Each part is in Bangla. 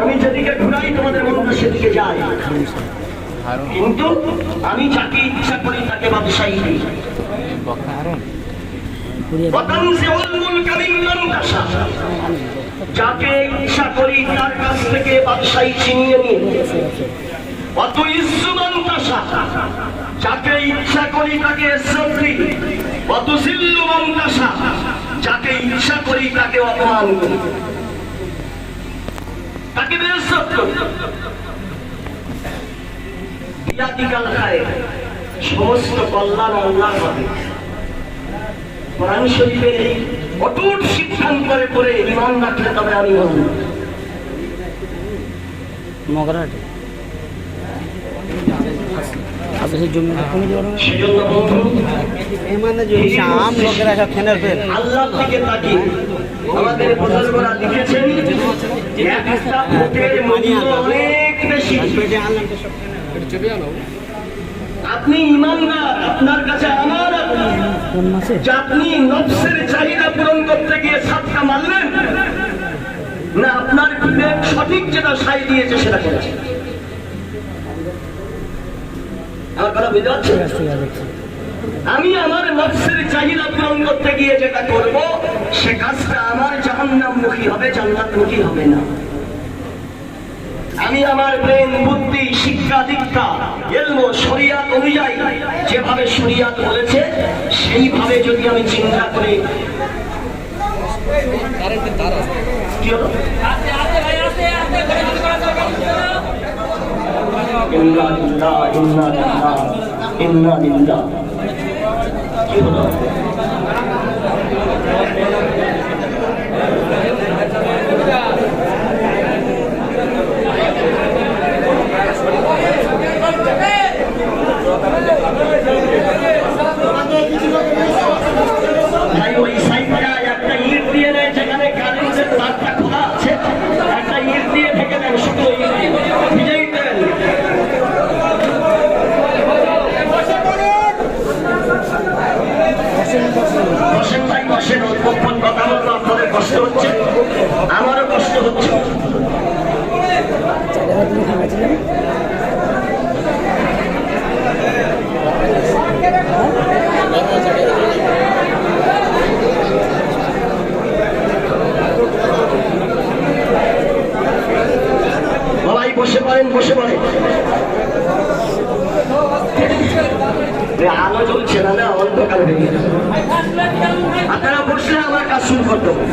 আমি যেদিকে ঘুরাই তোমাদের মধ্যে সেদিকে যাই, কিন্তু আমি যাকে ইচ্ছা করি তাকে বাদশাহী দিই। যাকে ইচ্ছা করি তার কাছ থেকে বাদশাহী ছিনিয়ে নিয়ে, যাকে ইচ্ছা করি তাকে যাকে ইচ্ছা করি তাকে অপমান করি, তাকে বেইজ্জত করি। ইয়াদিকাল খায়র, সমস্ত কল্যাণ আল্লাহর হবে। কোরআন শরীফের এই অটুট সিদ্ধান্তরে করে ঈমান রাখলে তবে আমি হব। মগরাটে সেজন্য বন্ধু, আল্লাহর দিকে তাকিয়ে আমাদের বুজুর্গরা লিখেছেন যে একটা ভোটের মূল্য অনেক বেশি। আপনি ঈমানদার, আপনার কাছে আমার যে আপনি নফসের চাহিদা পূরণ করতে গিয়ে সাতটা মারলেন না, আপনার বিবেক সঠিক যেটা সাই দিয়েছে সেটা করেছে। আমার কথা বুঝতে পারছেন? আমি আমার নফসের চাহিদা পূরণ করতে গিয়ে যেটা করব সে কাজটা আমার জাহান্নামমুখী হবে, জান্নাতমুখী হবে না। আমি আমার ব্রেন, বুদ্ধি, শিক্ষা, দীক্ষা, ইলম, শরিয়াত অনুযায়ী যেভাবে শরিয়াত বলেছে সেইভাবে যদি আমি চিন্তা করি, কি হলো? ইন্না লিল্লাহ কি হলো? ওই সাইডটা একটা ইট দিয়ে নেয়, যেখানে কারেন্টের তারটা খোলা আছে, একটা ইট দিয়ে ঢেকে দেন, শুধু ভিজেই দেন। বসেন ভাই, বসেন। অল্পক্ষণ কথা বলবো, আপনাদের কষ্ট হচ্ছে, আমারও কষ্ট হচ্ছে। বাবাই বসে পড়েন, বসে পড়েন। আলো জ্বলছে না, না অন্ধকার হয়ে গেছে। আপনারা বসলে আমার কাজ শুরু করতে হবে।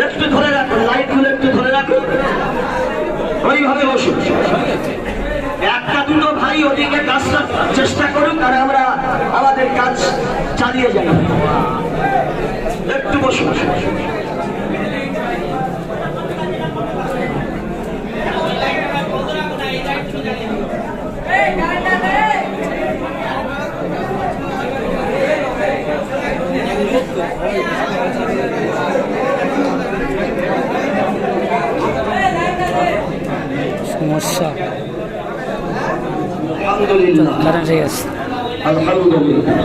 একটু ধরে রাখুন, লাইট গুলো একটু ধরে রাখুন, ওইভাবে বসুন। একটা দুটো ভাই ওদিকে কাজটা চেষ্টা করুক আর আমরা আমাদের কাজ চালিয়ে যাই। একটু বসুন। সমস্যা আলহামদুলিল্লাহ, ঠিক আছে। আলহামদুলিল্লাহ।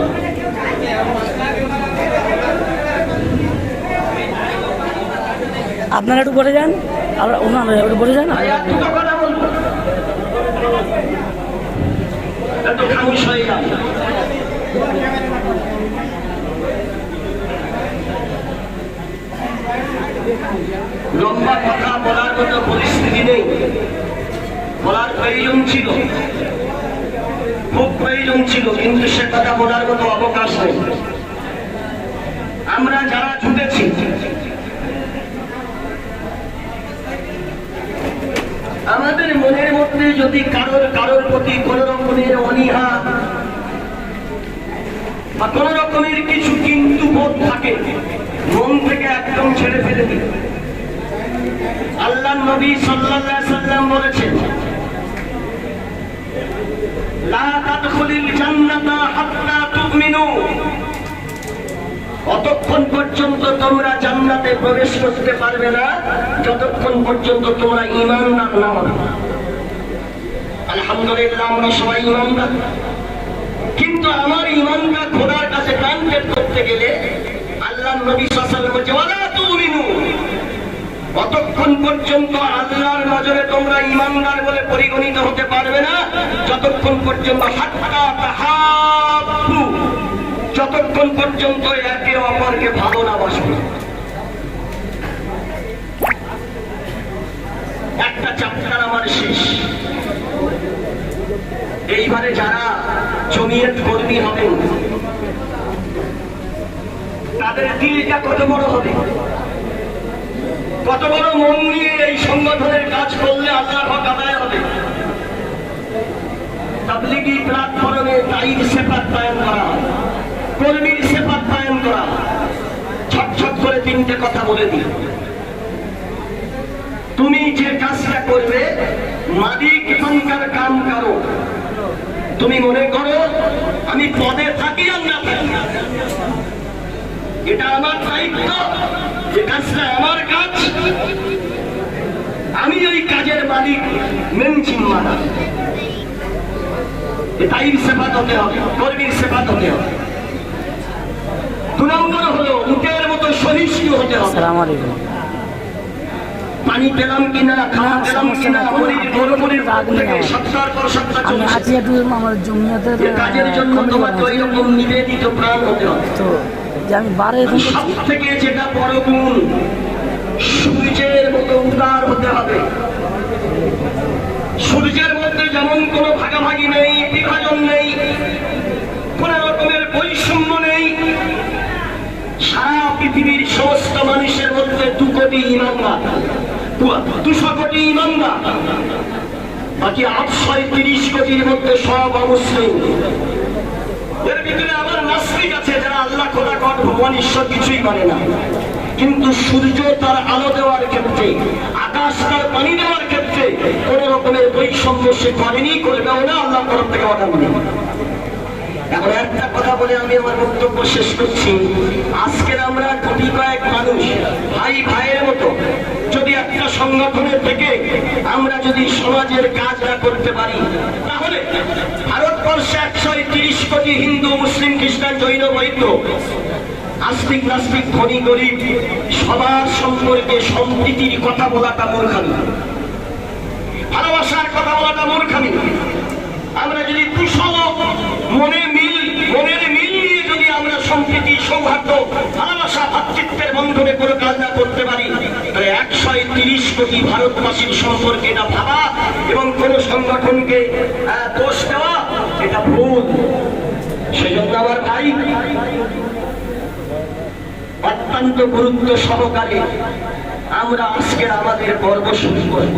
আপনারা একটু বলে যান, আর ওনারা একটু বলে যান। লম্বা কথা বলার মতো পরিস্থিতি নেই, বলার প্রয়োজন ছিল, খুব প্রয়োজন ছিল, কিন্তু সে কথা বলার মতো অবকাশ নেই। আমরা যারা ছুটেছি, আমাদের মনের মধ্যে যদি কারোর প্রতি কোন রকমের অনীহা বা কোন রকমের কিছু কিন্তু বোধ থাকে, মন থেকে একদম ছেড়ে ফেলে দিন। আল্লাহ নবী সাল্লাল্লাহু আলাইহি সাল্লাম বলেছেন, লা তাদখুলিল জান্নাতা হাত্তা তুমিনু, অতক্ষণ পর্যন্ত তোমরা জান্নাতে প্রবেশ করতে পারবে না যতক্ষণ পর্যন্ত তোমরা ঈমানদার না হবে। আলহামদুলিল্লাহ, আমরা সবাই ঈমানদার, কিন্তু আমার ঈমানটা খোদার কাছে ট্রান্সলেট করতে গেলে আল্লাহ নবী সাল্লাল্লাহু আলাইহি ওয়াসাল্লাম বলেছেন, ওয়ালা তুমিনু, অতক্ষণ পর্যন্ত আল্লাহর নজরে তোমরা ইমানদার বলে পরিগণিত হতে পারবে না যতক্ষণ পর্যন্ত হাত্তা তাহাব্বু, যতক্ষণ পর্যন্ত একে অপরকে ভালো না বাসবে। একটা চ্যাপ্টার আমার শেষ। এইবারে যারা জমিয়ত কর্মী হবেন তাদের দিলটা কত বড় হবে, কত বড় মন নিয়ে এই সংগঠনের কাজ করলে আল্লাহর হক আদায় হবে। তাবলীগী প্ল্যাটফর্মে দায়ীর সিফাত বয়ান করা হয়, কর্মীর সিফাত বয়ান করা হয়। ছটছট করে তিনটে কথা বলে দিই। তুমি যে কাজটা করবে মালিক সংকার কাম করো। তুমি মনে করো আমি পদে থাকি আর না থাকি, এটা আমার দায়িত্ব, যে কাজটা আমার কাজ, আমি ওই কাজের মালিক, মেন জিম্মাদার। এটাই সেবাত হতে হবে, কর্মীর সেবাত হতে হবে। 2 নম্বর হলো উটের মতো সহিষ্ণু হতে হবে। আসসালামু আলাইকুম। পানি পেলাম কিনা, খাওয়া পেলাম কিনা, গরুমরির থেকে সপ্তাহ পর সপ্তাহ আমি চলছে। আজকে একটু আমার জমিয়তের যে কাজের জন্য তোমাকে ওই রকম নিবেদিত প্রাণ হতে হবে। তো যে আমি বারে সব থেকে যেটা বড় গুণ, সূর্যের মতো উদার হতে হবে। সূর্যের মধ্যে যেমন কোনো ভাগাভাগি নেই, বিভাজন নেই, কোন রকমের বৈষম্য নেই। সারা পৃথিবীর সমস্ত মানুষের মধ্যে 2 কোটি ইমানদার, 200 কোটি ইমানদার, বাকি 830 কোটির মধ্যে সব অমুসলিম। এর ভিতরে আবার নাস্তিক আছে যারা আল্লাহ খোদা গড ভগবান ঈশ্বর কিছুই মানে না, কিন্তু সূর্য তার আলো দেওয়ার ক্ষেত্রে, আকাশ তার পানি দেওয়ার ক্ষেত্রে কোন রকমের বৈষম্য সে করেনি, করবেও না, আল্লাহ তরফ থেকে অর্ডার নেই। এখন একটা কথা বলে আমি আমার বক্তব্য শেষ করছি। আজকের আমরা কোটি কয়েক মানুষ ভাই ভাইয়ের মতো যদি একটা সংগঠনের থেকে আমরা যদি সমাজের কাজ না করতে পারি, তাহলে ভারতবর্ষে 130 কোটি হিন্দু, মুসলিম, খ্রিস্টান, জৈন, বৌদ্ধ, আস্তিক নাস্তিক, ধনী গরিব সবার সম্পর্কে সম্প্রীতির কথা বলাটা মূর্খামি, ভালোবাসার কথা বলাটা মূর্খামি। আমরা যদি কুশল মনের মিল নিয়ে যদি আমরা সম্প্রীতি, সৌহার্দ্য, ভালোবাসা, ভাতৃত্বের বন্ধনে কোনো কাজ না করতে পারি, তাহলে 130 কোটি ভারতবাসীর সম্পর্কে এটা ভাবা এবং কোন সংগঠনকে দোষ দেওয়া এটা ভুল। সেই জন্য আমার ভাই অত্যন্ত গুরুত্ব সহকারে আমরা আজকের আমাদের পর্ব শুরু করব।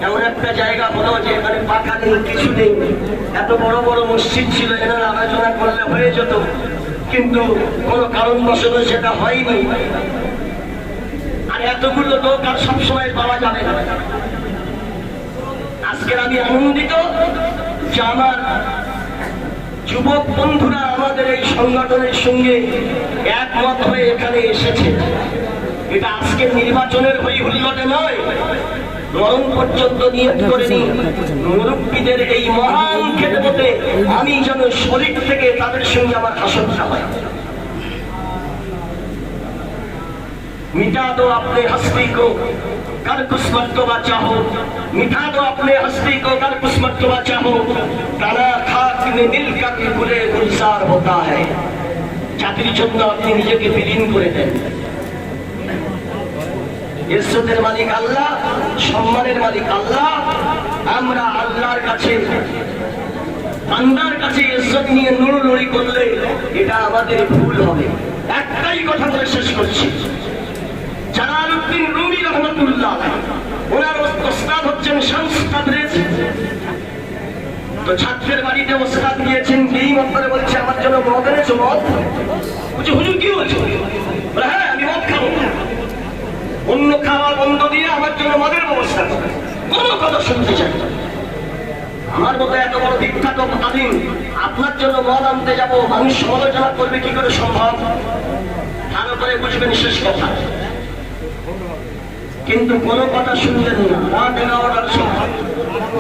এমন একটা জায়গা হলো যে এখানে পাখা নেই, কিছু নেই। এত বড় বড় মসজিদ ছিল, এনার আলোচনা করলে হয়ে যেত, কিন্তু কোনো কারণবশত সেটা হয়নি। আর এতগুলো লোক আর সবসময় পাওয়া যাবে না। আজকের আমি আনন্দিত যে আমার যুবক বন্ধুরা আমাদের এই সংগঠনের সঙ্গে একমত হয়ে এখানে এসেছে। এটা আজকের নির্বাচনের হই হুল্লোড়ে নয়, মরণ পর্যন্ত নিয়ত করে নি মুরব্বীদের এই মহান খেদমতে আমি যেন শরীর থেকে তাদের সঙ্গে আমার হাসনটা হয়। मिटा दो अपने हस्ती को कर कुछ मर्तबा चाहो, मिटा दो अपने हस्ती को कर कुछ मर्तबा चाहो, काला खाक में मिलकर गुले गुलजार होता है। জাতির জন্য আপনি নিজেকে বিলীন করে দেন। ইজ্জতের মালিক আল্লাহ, সম্মানের মালিক আল্লাহ। আমরা আল্লাহর কাছে, বান্দার কাছে ইজ্জত নিয়ে নড়ুনড়ি করলে এটা আমাদের ভুল হবে। একটাই কথা বলে শেষ করছি। জালালউদ্দিন রুমি রহমাতুল্লাহ ওনার ওস্তাদ হচ্ছেন শামস তাবরেজ। তো ছাত্রের বাড়িতে ওস্তাদ দিয়েছেন, এই ব্যাপারে বলছে আমার জন্য মদ এনেছো? মদ? বলছে হুজুর কি বলছো? বলে হ্যাঁ আমি মদ খাবো। অন্য খাওয়া বন্ধ দিয়ে আমার জন্য মদের ব্যবস্থা করে। কোনো কথা শুনতে চাই না। আমার মতো এত বড় বিখ্যাত আলিম আপনার জন্য মদ আনতে যাবো, মানুষ সমালোচনা করবে কি করে সম্ভব? ভালো করে বুঝবেন শেষ কথা। কিন্তু কোনো কথা শুনলেন না। মদ এগারোটার সময়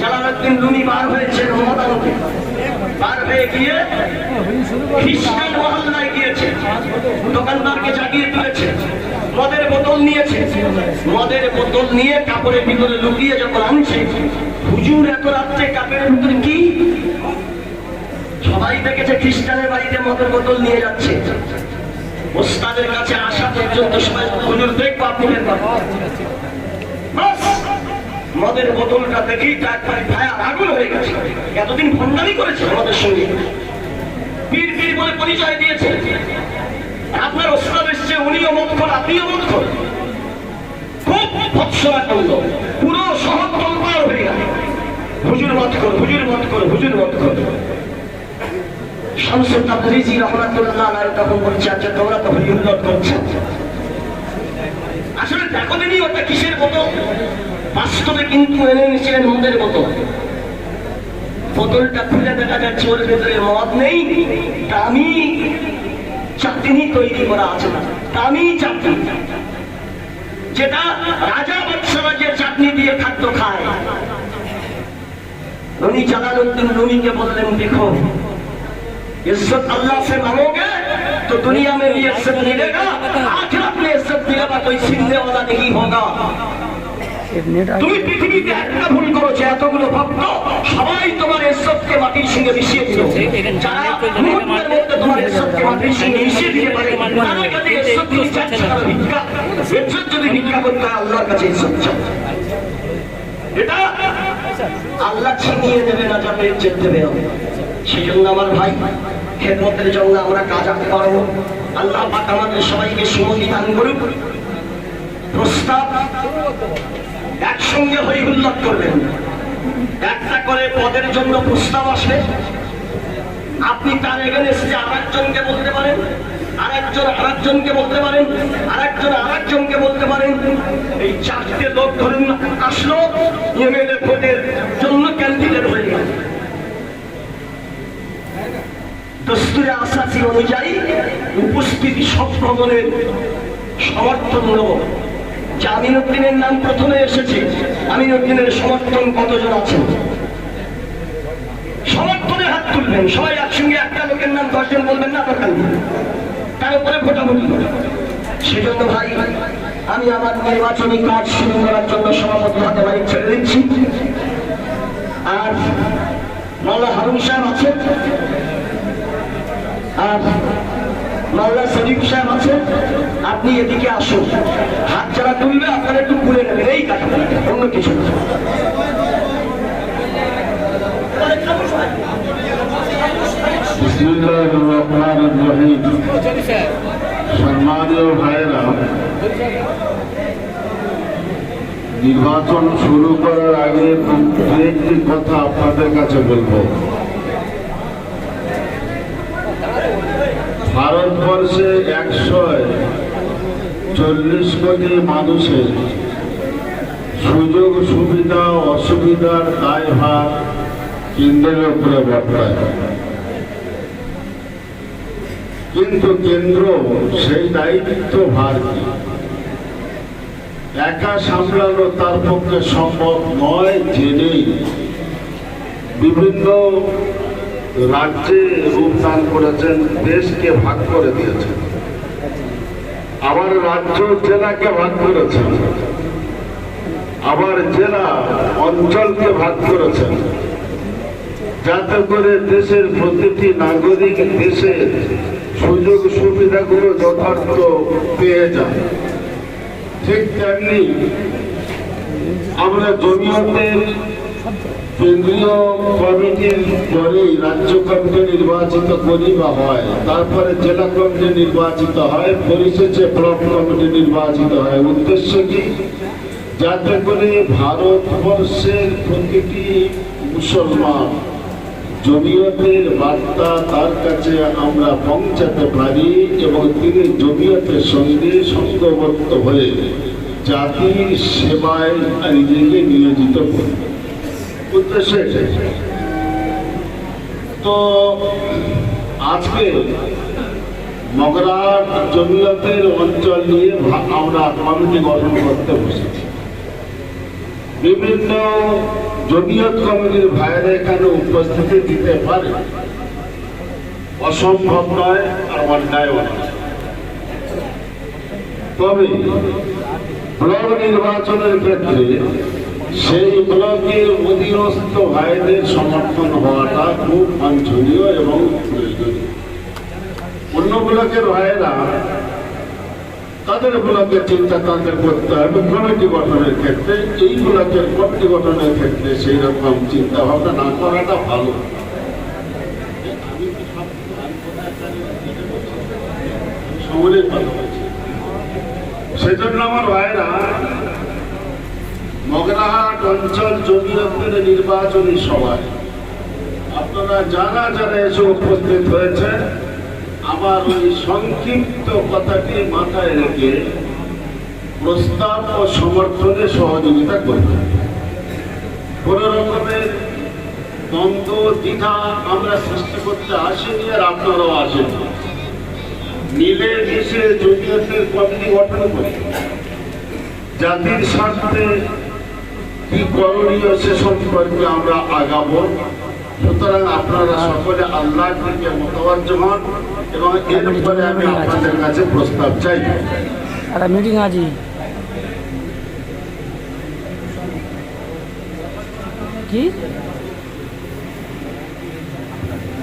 জালালউদ্দিন রুমি বার হয়েছেন মদ আনতে। বার হয়ে গিয়ে খ্রিস্টান মহল্লায় গিয়েছে, দোকানদারকে জাগিয়ে তুলেছে, মদের বোতল নিয়েছে, মদের বোতল নিয়ে কাপড়ের ভিতরে লুকিয়ে যখন আনছে, হুজুর এত রাত্রে কাপড়ের ভিতরে কি? সবাই দেখেছে খ্রিস্টানের বাড়িতে মদের বোতল নিয়ে যাচ্ছে। ওস্তাদের কাছে আসা পর্যন্ত সবাই হুজুর দেখবো আপনি মদের বোতলটা দেখেই তার ভায়া আগুন হয়ে গেছে। এতদিন ভণ্ডামি করেছে আমাদের সঙ্গে, পীর পীর বলে পরিচয় দিয়েছে। আপনার ওস্তাদ এসছে, উনিও মদখোর, আপনিও মদখোর। খুব ভৎসনা করল, পুরো শহর তোলপাড় হয়ে গেল। হুজুর মদখোর, হুজুর মদখোর, হুজুর মদখোর। শামসুল তাবরিজি রাহমাতুল্লাহ আলাইহি তখন বলছে, আচ্ছা তোমরা তো হরিউল্লাহ করছো, আসলে দেখো দিনি ওটা কিসের বোতল? বাস্তবে কিন্তু এনে নিয়েছিলেন মদের বোতল। বোতলটা খুলে দেখা যাচ্ছে ওর ভেতরে মদ নেই, দামি চাটনি তৈরি করা আছে, দামি চাটনি, যেটা রাজা বাদশারা যে চাটনি দিয়ে খাদ্য খায়। উনি জালালউদ্দিন রুমিকে বললেন, দেখো इज्जत अल्लाह से मांगोगे तो दुनिया में भी इज्जत मिलेगा, आखिरत में इज्जत मिलेगा, कोई छीनने वाला नहीं होगा। তুমি পৃথিবীতে একটা ভুল করেছো, এতগুলো ভক্ত সবাই তোমার ইজ্জতকে মাটির সঙ্গে মিশিয়ে দিল। যারা মুহূর্তের মধ্যে তোমার ইজ্জতকে মাটির সঙ্গে মিশিয়ে দিতে পারে, তাদের কাছে ইজ্জত তুমি চাচ্ছ না ভিক্ষা। ইজ্জত যদি ভিক্ষা করতে হয়, আল্লাহর কাছে ইজ্জত চাও। এটা আল্লাহ ছিনিয়ে দেবে না, যাতে ইজ্জত দেবে হবে। সেই জন্য আমার ভাই, খেদমতের জন্য আমরা কাজ আনতে পারবো। আল্লাহ পাক আমাদের সবাইকে সুমতি দান করুক। প্রস্তাব একসঙ্গে হই হুল্লোড় করবেন, একটা করে পদের জন্য প্রস্তাব আসবে, আপনি তার এগেনস্টে আরেকজনকে বলতে পারেন, আরেকজন আরেকজনকে বলতে পারেন, আরেকজন আরেকজনকে বলতে পারেন। এই চারটে লোক ধরুন আসলো, এমএলএ ভোটের জন্য ক্যান্ডিডেট হয়ে গেল। দস্তুরে আসাসি অনুযায়ী উপস্থিতি সব ভবনের সমর্থন নেব। যে আমিনুদ্দিনের নাম প্রথমে এসেছে, আমিনুদ্দিনের সমর্থন কতজন আছেন? সমর্থনে হাত তুলবেন সবাই একসঙ্গে। একটা লোকের নাম 10 জন বলবেন না, দরকার নেই, তার উপরে ভোটাভুটি। সেজন্য ভাই, আমি আমার নির্বাচনী কাজ শুরু করার জন্য সভাপতি হাতে বাড়ি ছেড়ে দিচ্ছি। আর মাওলা হারুন সাহেব আছেন, আর মাওলা শরীফ সাহেব আছেন, আপনি এদিকে আসুন। হাত যারা তুলবে আপনারা একটু ঘুরে নেবেন, এই কাজ, অন্য কিছু না। বিসমিল্লাহির রহমানির রহিম। সম্মানীয় ভাইয়েরা, নির্বাচন শুরু করার আগে একটি কথা আপনাদের কাছে বলবো। ভারতবর্ষে 140 কোটি মানুষের সুযোগ সুবিধা অসুবিধার দায়ভার কেন্দ্রের উপরে বর্তায়, কিন্তু কেন্দ্র সেই দায়িত্ব ভার একা সামলানো তার পক্ষে সম্ভব নয়। জেনেই বিভিন্ন রাজ্যে রূপদান করেছেন, দেশকে ভাগ করে দিয়েছেন, আবার রাজ্য জেলাকে ভাগ করেছেন, আবার জেলা অঞ্চলকে ভাগ করেছেন, যাতে করে দেশের প্রতিটি নাগরিক দেশের সুযোগ সুবিধাগুলো যথার্থ পেয়ে যায়। ঠিক তেমনি আমরা জমিয়তের কেন্দ্রীয় কমিটির পরেই রাজ্য কমিটি নির্বাচিত করি বা হয়, তারপরে জেলা কমিটি নির্বাচিত হয়, পরিশেষে ব্লক কমিটি নির্বাচিত হয়। উদ্দেশ্য কি? যাতে করে ভারতবর্ষের প্রতিটি মুসলমান জমিয়তের বার্তা তার কাছে আমরা পৌঁছাতে পারি এবং তিনি জমিয়তের সঙ্গে সংঘবদ্ধ হয়ে জাতির সেবায় নিজেকে নিয়োজিত করেন। উদ্দেশ্য তো আজকে মগরার জমিয়তের অঞ্চল নিয়ে আমরা কমিটি গঠন করতে বসেছি। বিভিন্ন জমিয়ত কমিটির ভাইয়েরা এখানে উপস্থিতি দিতে পারে, অসম্ভব নয় আর অন্যায় নয়। তবে ব্লক নির্বাচনের ক্ষেত্রে সেই ব্লকের অধীনস্থ ভাইদের সমর্থন হওয়াটা খুব বাঞ্ছনীয় এবং প্রয়োজনীয়। অন্য ব্লকের ভাইয়েরা তাদের ব্লকের চিন্তা তাদের করতে হবে কমিটি গঠনের ক্ষেত্রে, এই ব্লকের কমিটি গঠনের ক্ষেত্রে সেই রকম চিন্তা ভাবনা না করাটা ভালো। সকলেই ভালো হয়েছে। সেজন্য আমার ভাইরা মগরাহাট অঞ্চল জমিয়তের নির্বাচনী সভায় আপনারা যারা যারা এসে উপস্থিত হয়েছে, আমার ওই সংক্ষিপ্ত কথাটি মাথায় রেখে প্রস্তাব ও সমর্থনে সহযোগিতা করবেন। কোন রকমের দ্বন্দ্ব দ্বিধা আমরা সৃষ্টি করতে আসেনি, আর আপনারাও আসেনি। মিলে মিশে জমিয়তের কমিটি গঠন করে জাতির স্বার্থে কি করণীয় সে সম্পর্কে আমরা আগাবো। সুতরাং আপনারা সকলে আল্লাহর দিকে মোতাবাজ্জ হন এবং এরপরে আমি আপনাদের কাছে প্রস্তাব চাই। একটা মিটিং আছে, কি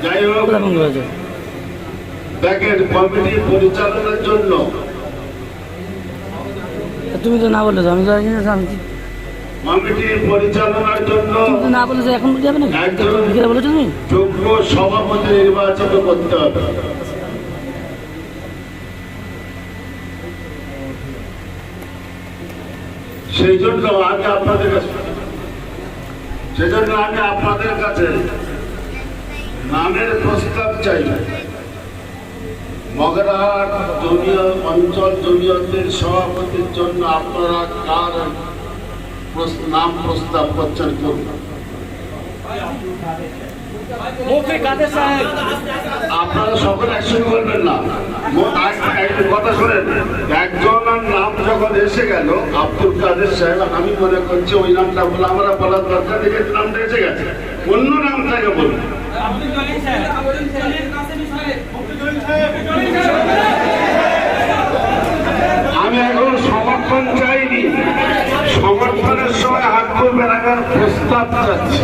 যাই হোক, হয়েছে? দেখেন কমিটি পরিচালনার জন্য তুমি তো না বললে তো, আমি তো আমি কমিটি পরিচালনার জন্য তুমি তো না বললে তো এখন বলতে যাবে না, বিকেলে বলেছো তুমি। যোগ্য সভাপতি নির্বাচিত করতে হবে। সেই জন্য আমি আপনাদের কাছে নামের প্রস্তাব চাই। মগরাহাট অঞ্চল জমিয়তের সভাপতির জন্য আপনারা কার নাম প্রস্তাব করছেন করুন। আপনারা সকলে একসঙ্গে বলবেন না, কথা শোনেন। একজনের নাম যখন এসে গেল আব্দুল কাদের সাহেব, আমি মনে করছি ওই নামটা বলে আমরা বলার দরকার থেকে নামটা এসে গেছে, অন্য নামটাকে বলুন। আমি এখন সমর্থন চাইনি, সমর্থনের সময় হাত তুলবে রাখার প্রস্তাব চাচ্ছি।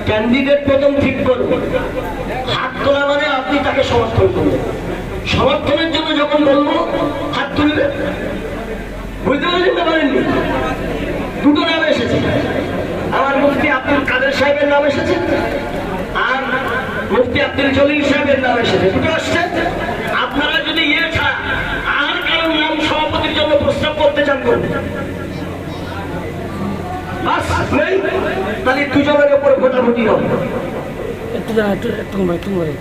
ক্যান্ডিডেট প্রথম ঠিক করবেন, হাত তোলা মানে আপনি তাকে সমর্থন করবেন। সমর্থনের জন্য যখন বলবো হাত তুলবে, বুঝতে পারেননি? দুটো নাম এসেছে, আমার মুফতি আব্দুল কাদের সাহেবের নাম এসেছে আর মুফতি আব্দুল জলিল সাহেবের নাম এসেছে, দুটো আসছে। আপনারা যদি ছাড়া আর কারোর নাম সভাপতির জন্য প্রস্তাব করতে চান করবেন, বাস নেই, তাহলে দুজনের উপর ভোটাভুটি হবে। একটু জানা, একটু করে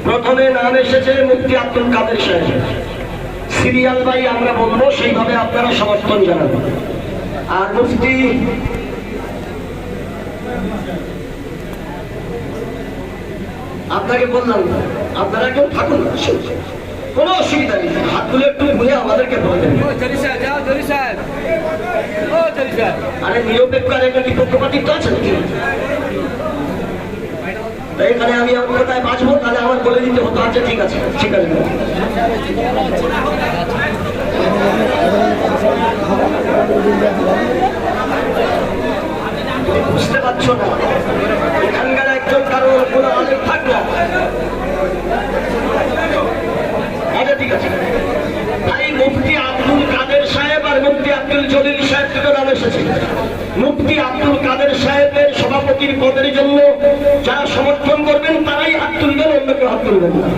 প্রথমে নাম এসেছে মুফতি আব্দুল কাদের সাহেব, সিরিয়াল বাই আমরা বলবো, সেইভাবে আপনারা সমর্থন জানাবেন। আর মুফতি আপনাকে বললাম, আপনারা কেউ থাকুন না, কোনো অসুবিধা নেই, হাতগুলো একটু ঘুরে আমাদেরকে বলবেন। আরে নিরপেক্ষ আর একটা নিপক্ষপাতিত্ব আছে নাকি? এখানে আমি আমার কোথায় বাঁচবো, তাহলে আমার বলে দিতে হতো। আচ্ছা ঠিক আছে, ঠিক আছে। বুঝতে পারছো না, এখানকার একজন কারোর কোনো আলেম থাকলো। আচ্ছা ঠিক আছে, ভাই মুফতি আব্দুল কাদের সাহেব আর মুফতি আব্দুল জলিল সাহেব দুটো নাম এসেছে। মুফতি আব্দুল কাদের সাহেবের সভাপতির পদের জন্য যারা সমর্থন করবেন তারাই হাত তুলবেন, অন্য কেউ হাত তুলবেন না।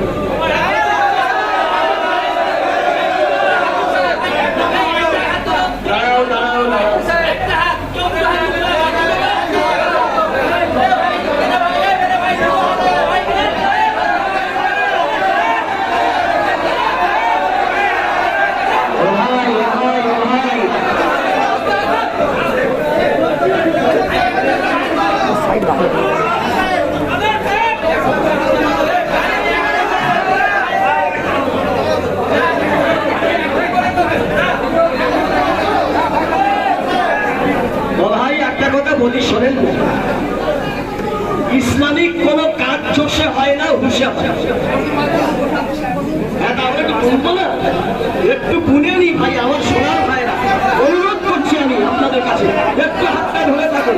কথাটা বলি শোনেন, ইসলামিক কোন কাজ জোশে হয় না, হুশে হয়। হ্যাঁ, তাহলে একটু বলবো না, একটু বুঝে নি ভাই, আমার সোনার ভাইরা, অনুরোধ করছি আমি আপনাদের কাছে, একটু হাতটা ধরে থাকুন।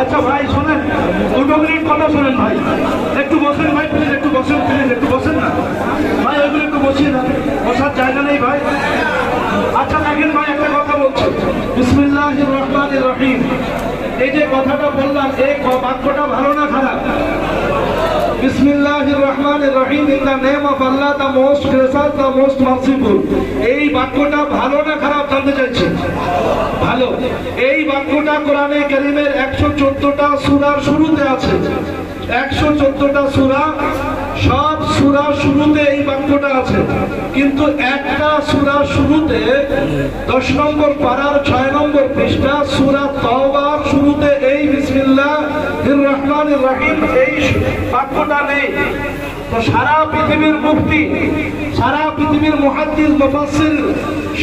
আচ্ছা ভাই শোনেন, 2 মিনিট কথা শোনেন ভাই, একটু বসেন ভাই, প্লিজ একটু বসেন, প্লিজ একটু বসেন না ভাই, ওইগুলো একটু বসিয়ে দেন, বসার জায়গা নেই ভাই। আচ্ছা দেখেন ভাই, একটা কথা বলছি, বিসমিল্লাহির রহমানির রহিম, এই যে কথাটা বললাম, এই বাক্যটা ভালো না খারাপ? বিসমিল্লাহির রহমানির রহিম, in the name of Allah, the most gracious, the most merciful. এই বাক্যটা ভালো না খারাপ জানতে চাইছি? ভালো। এই বাক্যটা কোরআনে কারীমের 114টা সূরার শুরুতে আছে। 114টা সূরা, সব সূরার শুরুতে এই বাক্যটা আছে, কিন্তু একটা সূরার শুরুতে 10 নম্বর পারার 6 নম্বর পৃষ্ঠা সূরা তাওবার শুরুতে এই বিসমিল্লাহির রহমানির রহিম এই বাক্যটা নেই। তো সারা পৃথিবীর মুফতি, সারা পৃথিবীর মুহাদ্দিস, মুফাসসির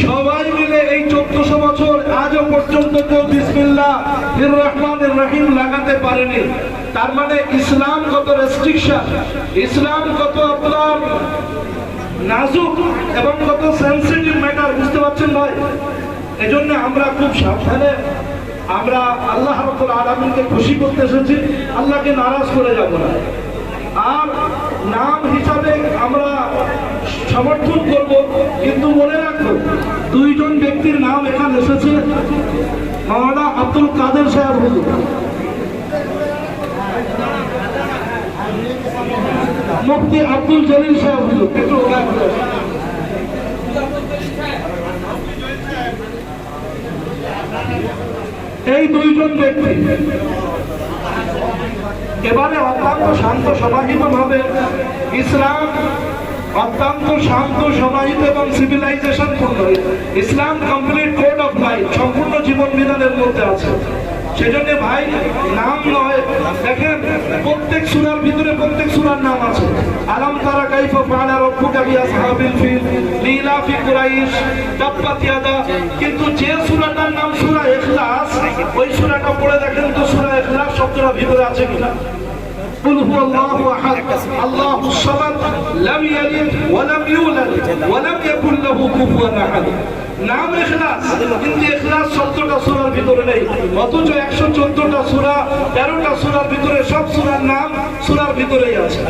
সবাই মিলে এই 1400 বছর আজও পর্যন্ত কেউ বিসমিল্লাহির রহমানির রহিম লাগাতে পারেনি। তার মানে ইসলাম কত রেস্ট্রিকশন, ইসলাম কত আপনার নাজুক এবং কত সেনসিটিভ ম্যাটার, বুঝতে পারছেন ভাই? এজন্য আমরা খুব সাবধানে, আমরা আল্লাহ রাব্বুল আলামিনকে খুশি করতে এসেছি, আল্লাহকে নারাজ করে যাব না। আর নাম হিসাবে আমরা সমর্থন করব, কিন্তু মনে রাখবো 2 জন ব্যক্তির নাম এখানে এসেছে, মাওলানা আব্দুল কাদের সাহেব হুজুর, মুফতি আব্দুল জলিল সাহেব হুজুর, একটু এই 2 জন ব্যক্তি এবারে অত্যন্ত শান্ত সমাহিত ভাবে ইসলাম, অত্যন্ত শান্ত সমাহিত এবং সিভিলাইজেশন পূর্ণ ইসলাম, কমপ্লিট কোড অফ লাইফ, সম্পূর্ণ জীবন বিধানের মধ্যে আছে। সেজন্য ভাই নাম নয়, দেখেন প্রত্যেক সূরার ভিতরে প্রত্যেক সূরার নাম আছে। আলাম তারা কাইফা ফাআলা রাব্বুকা বিআসহাবিল ফিল, লিলাফি কুরাইশ, তাব্বাত ইয়াদা। কিন্তু যে সূরাটার নাম সূরা ইখলাস, ওই সূরাটা পড়ে দেখেন তো সূরা ইখলাস শব্দটা ভিতরে আছে কিনা। قل هو الله احد الله الصمد لم يلد ولم يولد ولم يكن له كفوا احد। নাম ইখলাস, কিন্তু ইখলাস শব্দটা সূরার ভিতরে নেই, অথচ 114টা সূরা, 13টা সূরার ভিতরে সব সূরার নাম সূরার ভিতরেই আছে।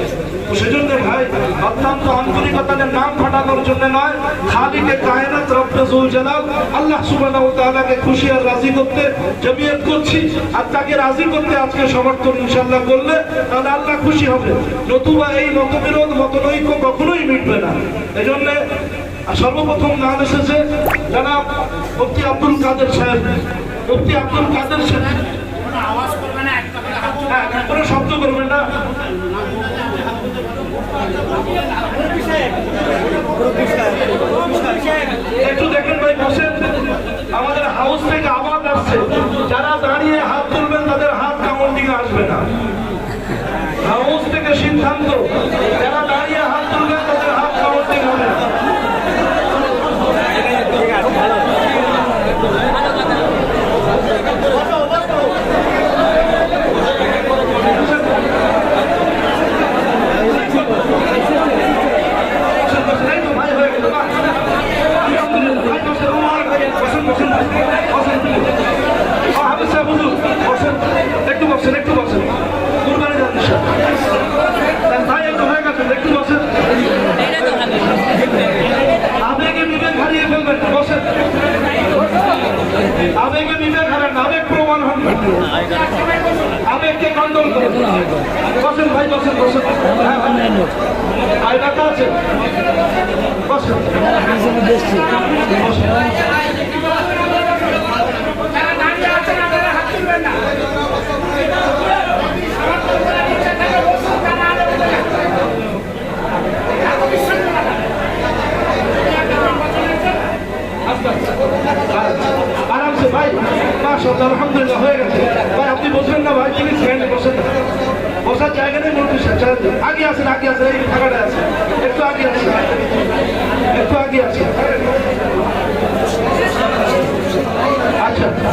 সেজন্য ভাই অত্যন্ত আন্তরিকতার নাম ফাটানোর জন্য নয়, খালিকে কায়নাত রব্বে যুল জালাল আল্লাহ সুবহানাহু ওয়া তাআলাকে খুশি আর রাজি করতে জমিয়ত করছি, আর তাকে রাজি করতে আজকে সমর্থন ইনশাআল্লাহ করলে তাহলে আল্লাহ খুশি হবে, নতুবা এই মতবিরোধ মতনৈক্য কখনোই মিটবে না। এজন্য সর্বপ্রথম নাম এসেছে জনাব মুফতি আব্দুল কাদের সাহেব, মুফতি আব্দুল কাদের সাহেব। হ্যাঁ, কোনো শব্দ করবেন না। একটু দেখেন ভাই, বসেন। আমাদের হাউস থেকে আওয়াজ আসছে, যারা দাঁড়িয়ে হাত তুলবেন তাদের হাত কাউন্টিং আসবে না। হাউস থেকে সিদ্ধান্ত, যারা দাঁড়িয়ে হাত তুলবেন তাদের হাত কাউন্টিং হবে না। একটু বসেন কুরবানি যাচ্ছে ভাই, একটু হয়ে গেছে, একটু বসেন। আবেগে বিবেক হারিয়ে ফেলবেন, বসেন। আবেগে বিবেক হারান, আবেগ প্রমাণ হন, আবেগকে কন্ট্রোল করুন। বসেন ভাই, বসেন বসেন। আয়নাটা আছে, বসেন। আরামসে ভাই, মাশাআল্লাহ, আলহামদুলিল্লাহ, হয়ে গেছে ভাই। আপনি বসবেন না ভাই, প্লিজ ফ্রেন্ড বসেন। বসার জায়গা নেই, মন্ত্রী সাহেব আগে আসেন, আগে আসেন, এই ফাঁকাটা আছে, একটু আগে আসেন, একটু আগে আসেন। আচ্ছা, আচ্ছা,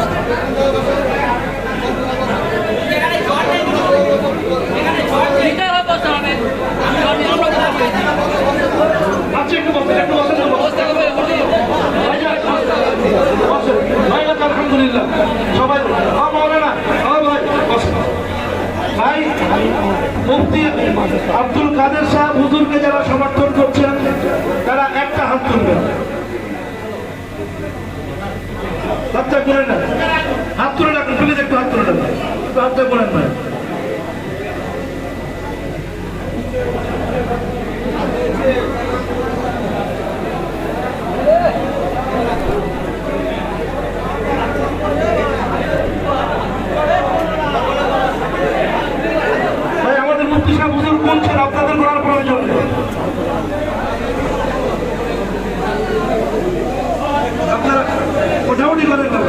একটু বসেন, একটু বসেন, আলহামদুলিল্লাহ সবাই। মৌলানা ভাই বসেন। ভাই, মুফতি আব্দুল কাদের সাহেব হুজুরকে যারা সমর্থন করছেন তারা একটা হাত তুলবেন। হাতটা করে নেন, হাত তুলে রাখুন, প্লিজ একটু হাত তুলে রাখুন, একটু হাতটা করেন ভাই। আপনাদের করার প্রয়োজন নেই, আপনারা মোটামুটি করেন ভাই।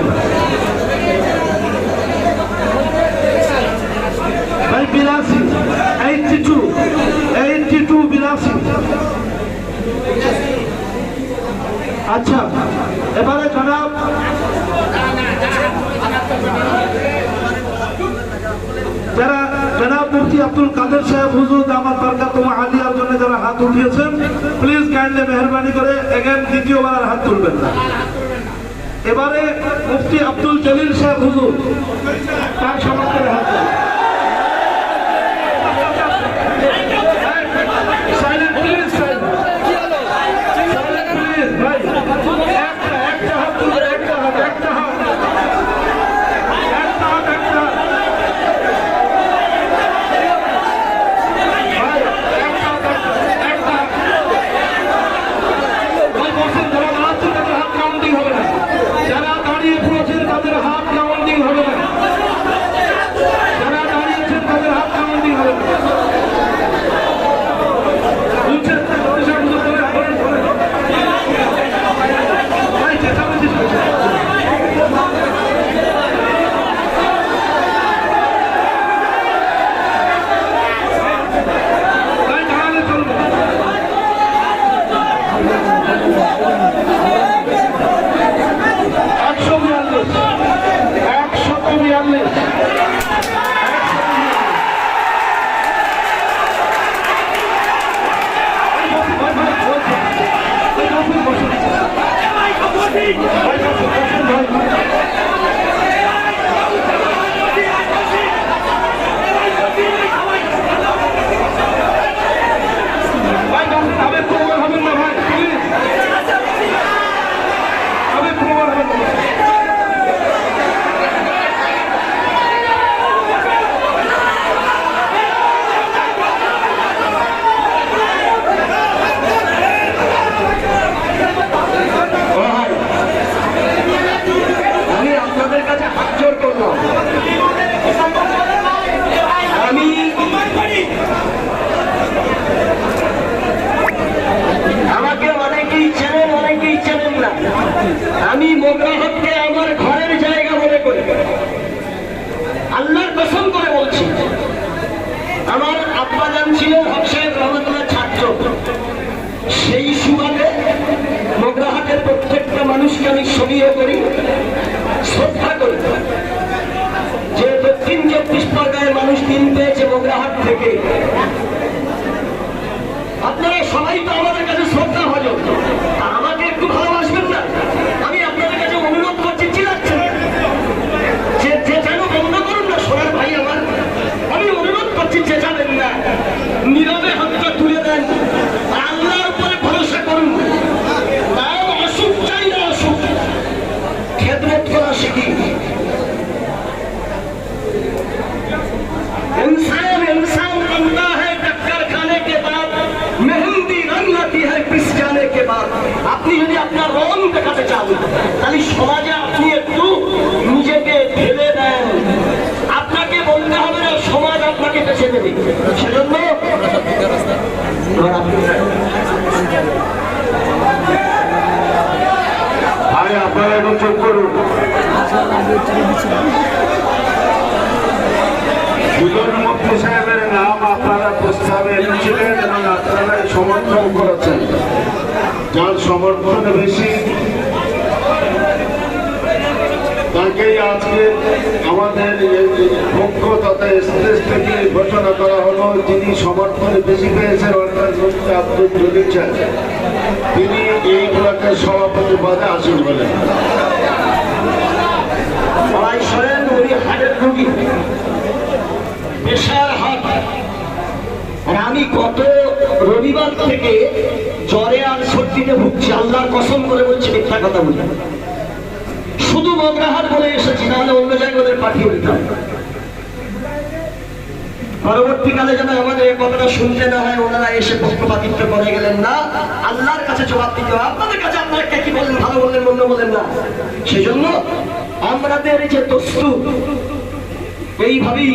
82 82 আচ্ছা, এবারে জনাব যারা জনাব মুফতি আব্দুল কাদের সাহেব হুজুর দামাত বরকাতুহু আলিয়ার জন্য যারা হাত উঠিয়েছেন, প্লিজ কাইন্ডলি মেহরবানি করে এগেন দ্বিতীয়বার হাত তুলবেন না। এবারে মুফতি আব্দুল জলিল সাহেব হুজুর, তার সমর্থনে হাত তুলবেন। সাইলেন্ট প্লিজ, সাইলেন্ট প্লিজ ভাই। একটা হাত তুলবেন, একটা হাত, একটা হাত, একটা হাত, একটা হাত। যারা দাঁড়িয়ে পড়েছেন তাদের হাত কাউন্টিং হবে না। যারা চেয়ারম্যান ছিলেন হক সাহেব রহমতুল্লাহ ছাত্র। সেই সুবাদে মোগরাহাটের প্রত্যেকটা মানুষকে আমি সরিয়ে করি, শ্রদ্ধা করি। যে দক্ষিণ 24 পরগনায় মানুষ দিন পেয়েছে মোগরাহাট থেকে, আপনারা সবাই তো আমাদের কাছে শ্রদ্ধা ভাজন, আমাকে একটু ভালোবাসবেন না? আমি আপনাদের কাছে অনুরোধ করছি, চিল্লাচ্ছেন যে যেন বন্ধ করুন না সোনার ভাই আমার। আমি অনুরোধ করছি, চেঁচাবেন না, নীরবে হাতটা তুলে দেন, আল্লাহর উপরে ভরসা করুন। তাও অসুখ চাই না, অসুখ খেদমত করা শিখি। इंसान इंसान बनता है टक्कर खाने के बाद, मेहंदी रंग आती है पिस जाने के बाद। আপনি যদি আপনার রং দেখাতে চান, তাহলে সমাজে আপনি একটু নিজেকে ঢেলে দেন। আপনাকে বলতে হবে না, সমাজ আপনাকে বেছে দেবে। সেজন্য ভাই আপনারা একটু চুপ করুন। সুজন মুফতি সাহেবের নাম আপনারা প্রস্তাবে এনেছিলেন এবং আপনারাই সমর্থন করেছেন। যার সমর্থন বেশি তাকেই আজকে আমাদের পক্ষ তথা স্টেজ থেকে ঘোষণা করা হলো, যিনি সমর্থন বেশি পেয়েছেন অর্থাৎ মুফতি আব্দুল জলিল সাহেব, তিনি এই ব্লকের সভাপতি পদে আসীন হলেন। সবাই শোনেন, উনি হাটের রুগী, পেশার হাট। আর আমি গত রবিবার থেকে জ্বরে আর সর্দিতে ভুগছি, আল্লাহর কসম করে বলছি, মিথ্যা কথা বলি। শুধু মোগরাহাট বলে এসেছি, নাহলে অন্য জায়গায় ওদের পাঠিয়ে দিতাম। পরবর্তীকালে যেন আমাদের এই কথাটা শুনতে না হয়, ওনারা এসে পক্ষপাতিত্ব করে গেলেন না, আল্লাহর কাছে জবাব দিতে হবে। আপনাদের কাছে আপনারা কে কি বলেন, ভালো বললেন মন্দ বলেন না। সেজন্য আমাদের যে দস্তুর, এইভাবেই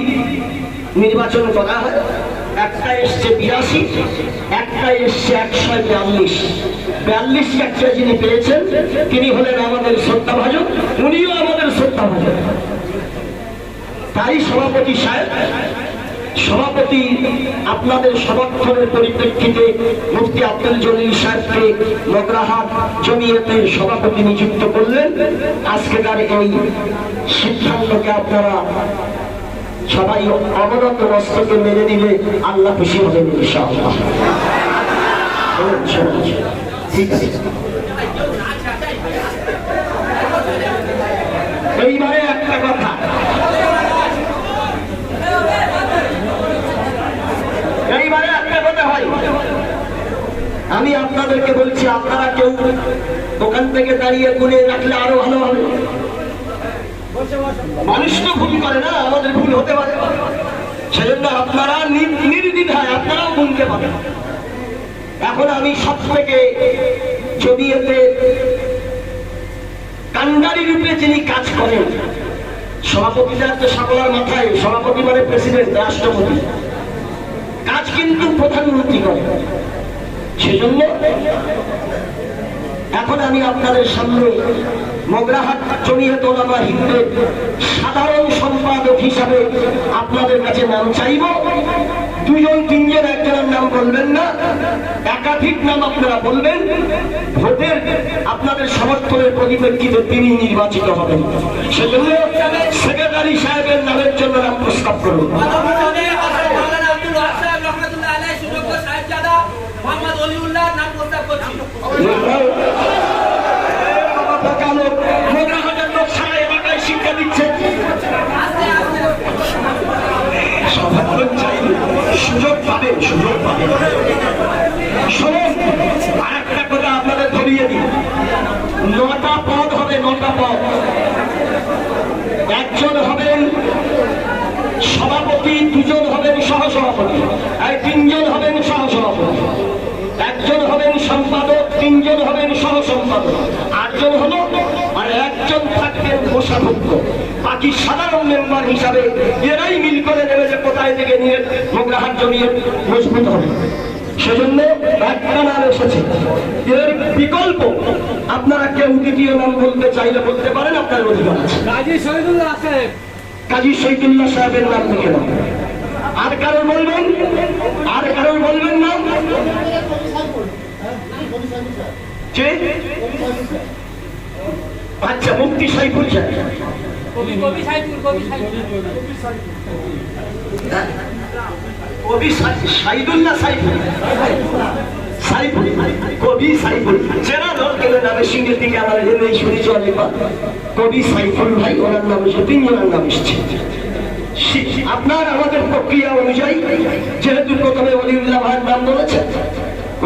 নির্বাচন করা হয়। একটা এসছে 82, একটা এসছে 142। 42 একটা যিনি পেয়েছেন তিনি হলেন আমাদের শ্রদ্ধাভাজন, উনিও আমাদের শ্রদ্ধাভাজন। তাই সভাপতি সাহেব, সভাপতি আপনাদের সমর্থনের পরিপ্রেক্ষিতে মুফতি আব্দুল জলিল সাহেবকে মোগরাহাট জমিয়তের সভাপতি নিযুক্ত করলেন। আজকেকার এই সিদ্ধান্তকে আপনারা সবাই অবনত মস্তকে মেনে দিলে আল্লাহ খুশি হবেন ইনশাআল্লাহ। ঠিক আছে, এইবারে একটা কথা, এইবারে একটা কথা হয়, আমি আপনাদেরকে বলছি, আপনারা কেউ দোকান থেকে দাঁড়িয়ে গুনে রাখলে আরো ভালো হবে। মানুষ তো ভুল করে না, আমাদের ভুল হতে পারে। সেজন্য আপনারা নির্দ্বিধায় আপনারাও গুনতে পারেন। এখন আমি সব থেকে জমিয়তে কান্ডারি রূপে যিনি কাজ করেন, সভাপতিটা তো সকলের মাথায়, সভাপতি মানে প্রেসিডেন্ট, রাষ্ট্রপতি, কাজ কিন্তু প্রধানমন্ত্রী করে। সেজন্য এখন আমি আপনাদের সামনে মোগরাহাট জমিয়ত উলামা হিন্দের সাধারণ সম্পাদক হিসাবে আপনাদের কাছে নাম চাইব। 2-3 একজনের নাম বলবেন না, একাধিক নাম আপনারা বলবেন। ভোটের আপনাদের সমর্থনের পরিপ্রেক্ষিতে তিনি নির্বাচিত হবেন। সেজন্য সেক্রেটারি সাহেবের নামের জন্য নাম প্রস্তাব করুন। শিক্ষা দিচ্ছে, সুযোগ পাবে, সুযোগ পাবে। শোনেন, আর একটা কথা আপনাদের ধরিয়ে দিই, 9টা পদ হবে, 9টা পদ। একজন হবেন সভাপতি, 2 জন হবেন সহসভাপতি, আর 3 জন হবেন সহসভাপতি। একজন হবেন সম্পাদক, 3 জন হবেন সহসম্পাদক, 8 জন হলো, আর একজন থাকবেন কোষাধ্যক্ষ। বাকি সাধারণ মেম্বার হিসাবে এরাই মিল করে নেবে যে কোথায় থেকে নিয়ে মোগরাহাট জমিয়ে মজবুত হবে। সেজন্য একটা নাম এসেছে, এর বিকল্প আপনারা কেউ দ্বিতীয় নাম বলতে চাইলে বলতে পারেন, আপনার অধিকার আছে। কাজী শহীদুল্লাহ সাহেব, কাজী শহীদুল্লাহ সাহেবের নাম লিখে নাম। আর কারণ বলবেন? আর কারণ বলবেন না? কে? আচ্ছা, মুফতি সাইফুল সাহেব। কবি সাইদুল না সাইফুল? সাইফুল, কবি সাইফুল। যারা লোক গেলে নামে সিংহের দিকে আমার এই শুনেছি অনেকবার। কবি সাইফুল ভাই, ওনার নাম এসে তিনজনের নাম এসছে। আপনার আমাদের প্রক্রিয়া অনুযায়ী যেহেতু প্রথমে অলিউল্লাহ ভাইয়ের নাম বলেছেন,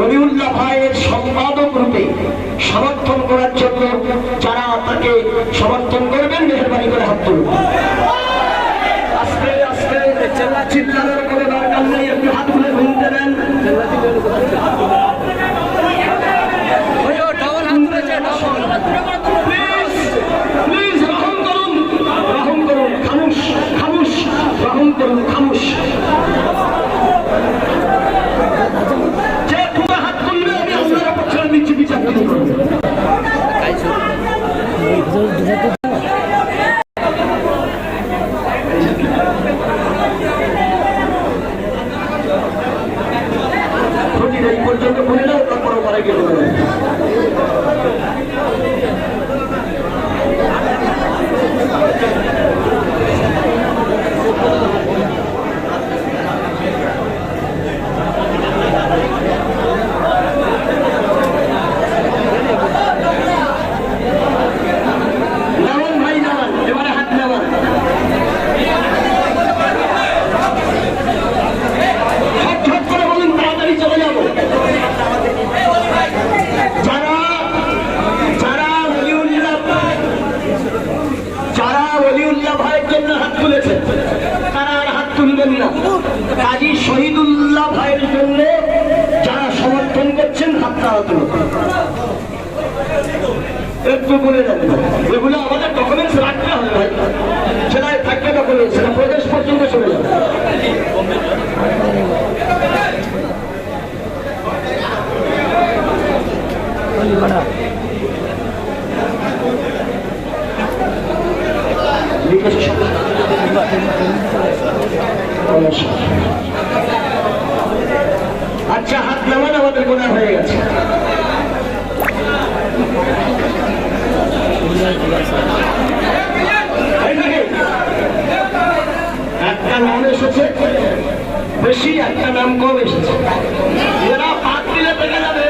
অলিউল্লাহ ভাইয়ের সম্পাদক রূপে সমর্থন করার জন্য যারা তাকে সমর্থন করবেন, মেহরবানি করে হাত তুলুন। আস্তে আস্তে চিল্লানোর কোনো দরকার নেই, একটু হাত তুলে ঘুমতে দেন। প্লিজ রহম করুন, রহম করুন। খামোশ, খামোশ, রহম করুন, খামোশ। যে পুরো হাত তুলবে আমি আপনার উপর ছেড়ে দিচ্ছি, বিচার করুন। এই পর্যন্ত বলে দাও, তারপর পরে গেলে কাজী শহীদুল্লাহ ভাইয়ের জন্য যারা সমর্থন করছেন হাতটা তুলুন। একটু বলে দেন, এগুলো আমাদের ডকুমেন্টস রাখতে হবে ভাই, সেটা থাকবে ডকুমেন্টস, সেটা প্রদেশ পর্যন্ত চলে যাবে। আচ্ছা, হাত নামান, আমাদের গোনা হয়ে গেছে। একটা নাম এসেছে বেশি, একটা নাম কম এসেছে। এরা বাদ দিলে থেকে যাবে।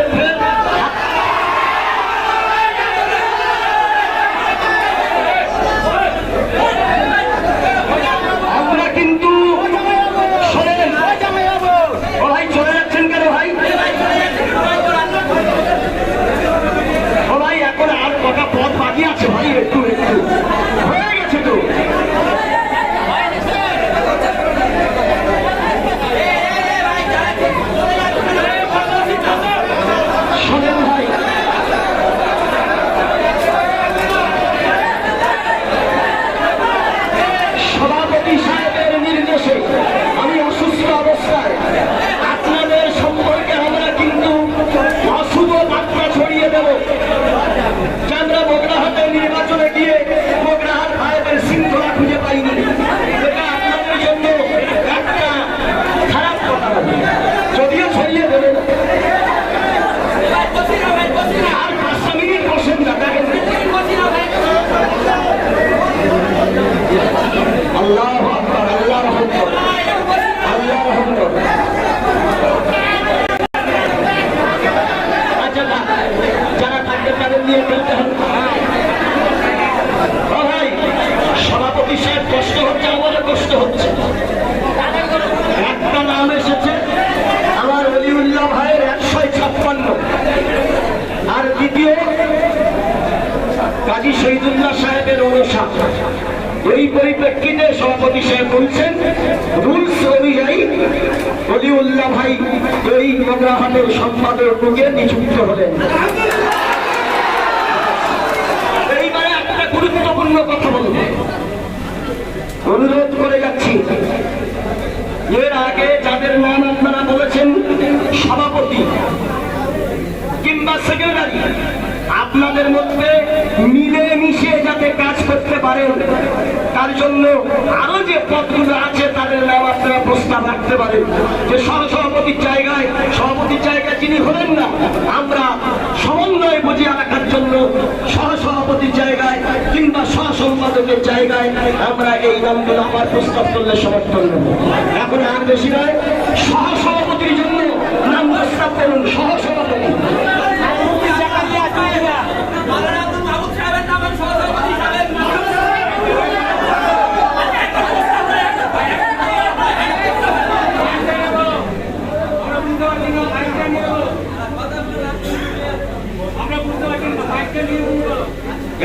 সভাপতি সাহেব কষ্ট হচ্ছে, আমাদের কষ্ট হচ্ছে। একটা নাম এসেছে আমার অলিউল্লাহ ভাইয়ের 156, আর দ্বিতীয় কাজী শহীদুল্লাহ সাহেবের অনুষা। এই পরিপ্রেক্ষিতে সভাপতি সাহেব বলছেন রুলস অনুযায়ী অলিউল্লাহ ভাই এই মোগরাহাটের সম্পাদক রূপে নিযুক্ত হলেন। এইবারে একটা গুরুত্বপূর্ণ কথা বলব, অনুরোধ করে যাচ্ছি। এর আগে যাদের নাম আপনারা বলেছেন সভাপতি কিংবা সেক্রেটারি, আপনাদের মধ্যে মিলে মিশে যাতে কাজ করতে পারেন তার জন্য জন্য আরো যে পদগুলো আছে তাদের নাম আপনারা প্রস্তাব রাখতে পারেন, যে সহসভাপতির জায়গায় যিনি হলেন না, আমরা সমন্বয় বজিয়ে রাখার জন্য সহসভাপতির জায়গায় কিংবা সহসম্পাদকের জায়গায় আমরা এই নামগুলো আমার প্রস্তাব করলে সমর্থন দেব। এখন আর বেশি নয়, সহসভাপতির জন্য নাম প্রস্তাব করুন। সহসভাপতি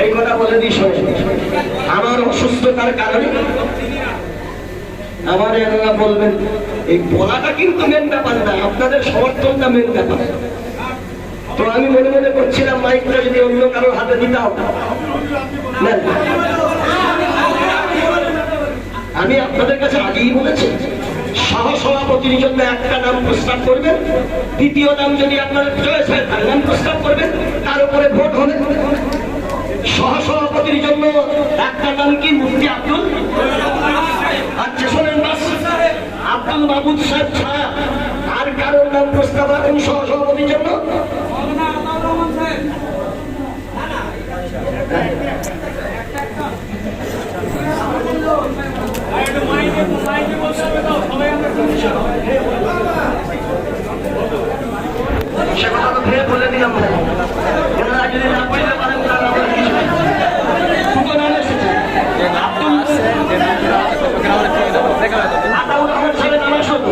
এই কথা বলে দিই, আমার অসুস্থতার কারণে আমার এনারা বলবেন, এই বলাটা কিন্তু মেন ব্যাপার না, আপনাদের সমর্থনটা মেন ব্যাপার। তো আমি মনে মনে করছিলাম মাইকটা যদি অন্য কারোর হাতে দিতাম। আমি আপনাদের কাছে আগেই বলেছি, সহসভাপতির জন্য একটা নাম প্রস্তাব করবেন, দ্বিতীয় নাম যদি আপনাদের চয়েস হয় তার নাম প্রস্তাব করবেন, তার উপরে ভোট হবে। সহসভাপতির জন্য একটা নাম কি? মুফতি আব্দুল। আচ্ছা শোনেন, আব্দুল মাহমুদ সাহেব ছাড়া আর কারোর নাম প্রস্তাব রাখুন সহসভাপতির জন্য। সে কথা তো ফের বলে দিলাম, ওনারা যদি না বলতে পারেন তাহলে আমরা কিছু দুটো নাম এসেছে। আতাউর রহমান সাহেবের নাম আসুন,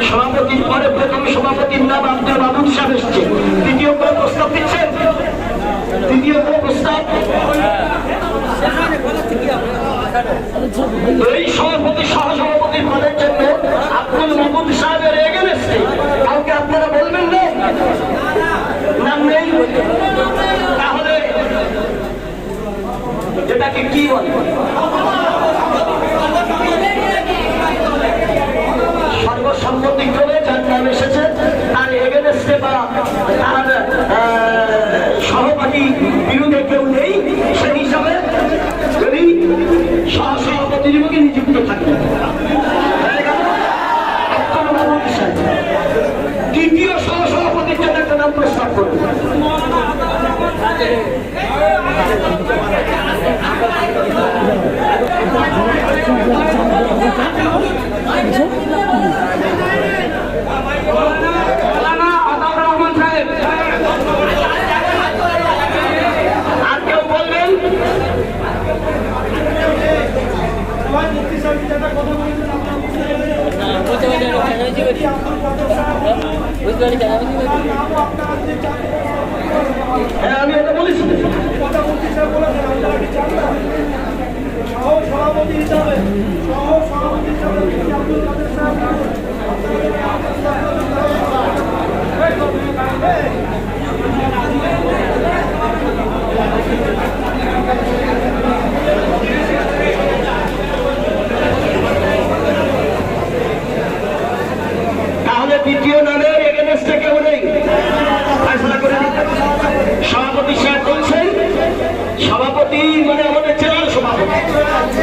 সভাপতির পরে প্রথম সভাপতির নাম আব্দুল মাহমুদ সাহেব এসছে। দ্বিতীয় কোনো প্রস্তাব দিচ্ছেন? দ্বিতীয় কোনো প্রস্তাব? এই সভাপতি সহসভাপতির পদের জন্য আব্দুল মাহমুদ সাহেবের এগেনস্টে কাউকে আপনারা বলবেন না, নাম নেই? তাহলে এটাকে কি বলে? সর্বসম্মতিক্রমে যার নাম এসেছে তার এগেনস্টে বা তার সহপাঠী বিরুদ্ধে কেউ নেই, সেই হিসাবে যদি সহসভাপতি যুবকে নিযুক্ত থাকে। দ্বিতীয় সহসভাপতির জন্য একটা নাম প্রস্তাব করবে। আর কেউ বলবেন? হ্যাঁ, আমি এটা বলেছি। সভাপতি হিসাবে তাহলে দ্বিতীয় নামের এগেনস্টে কেউ নেই, ফয়সালা করে দিতে। সভাপতি সাহেব বলছেন, সভাপতি মানে আমাদের জেলার সভাপতি,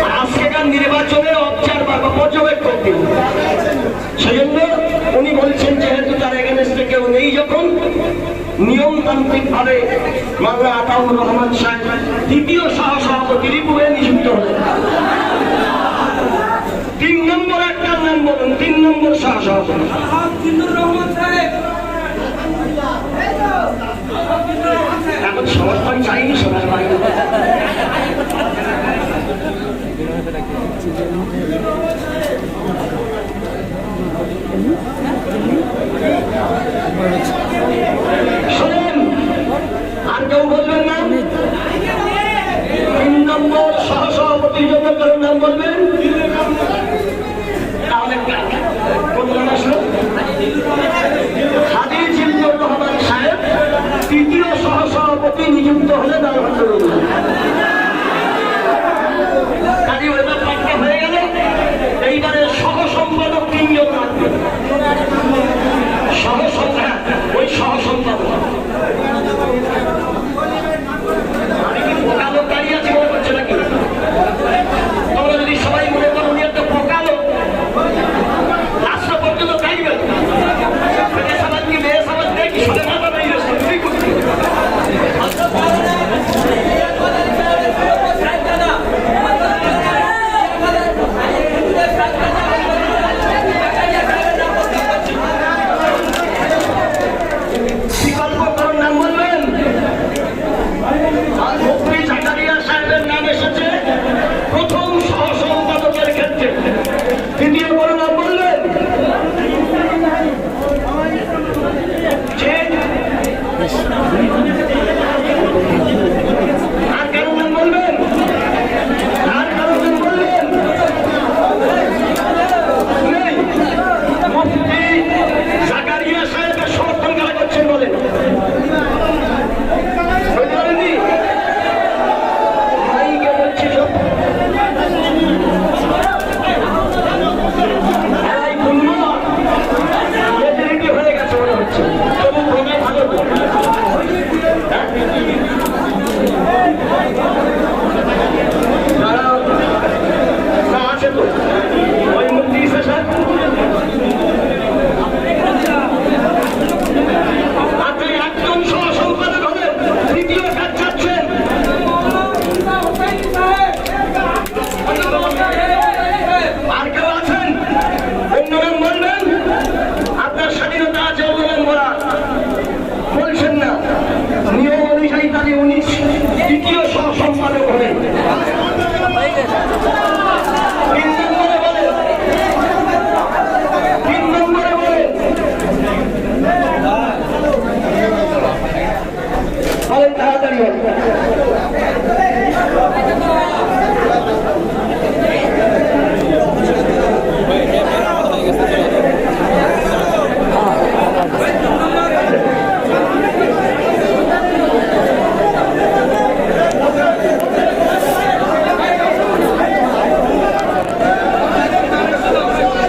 আর আজকেকার নির্বাচনে অবজারভার বা পর্যবেক্ষক দিন। সেই জন্য উনি বলছেন যেহেতু তার এগেনস্টে কেউ নেই, যখন নিয়মতান্ত্রিক ভাবে মাওলানা আতাউর রহমান সাহেব দ্বিতীয় সহসভাপতি রিপুয়ে নিযুক্ত হলেন। 3 নম্বর একটা নাম বলুন, 3 নম্বর সহসভাপতি। এখন সমর্থন চাইনি সবার বাইরে। শোনেন, আর কেউ বলবেন না? 3 নম্বর সহসভাপতির জন্য কারোর নাম বলবেন? তাহলে কোন নাম আসলো? হাজী জিল্লুর রহমান সাহেব তৃতীয় সহসভাপতি নিযুক্ত হলেন। আলহামদুলিল্লাহ, কাজী ওই ব্যাপারটা হয়ে গেল। এইবারে সহসম্পাদক 3 জন লাগবে। ওই সহসম্পাদক জানি উনি দ্বিতীয় সহ-সম্পাদক হবেন। তিন নম্বরে বলেন, বলেন তাড়াতাড়ি বলেন।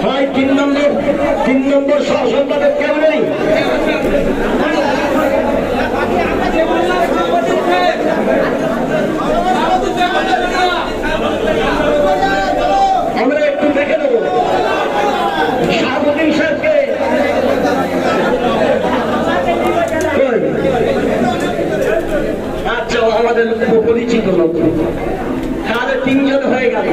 ভাই তিন নম্বর সহ-সম্পাদক কেউ নেই? আমরা একটু দেখে নেব শাহাবুদ্দিন সাহেবকে। কই? আচ্ছা, আমাদের পরিচিত লোক, তাহলে 3 জন হয়ে গেল।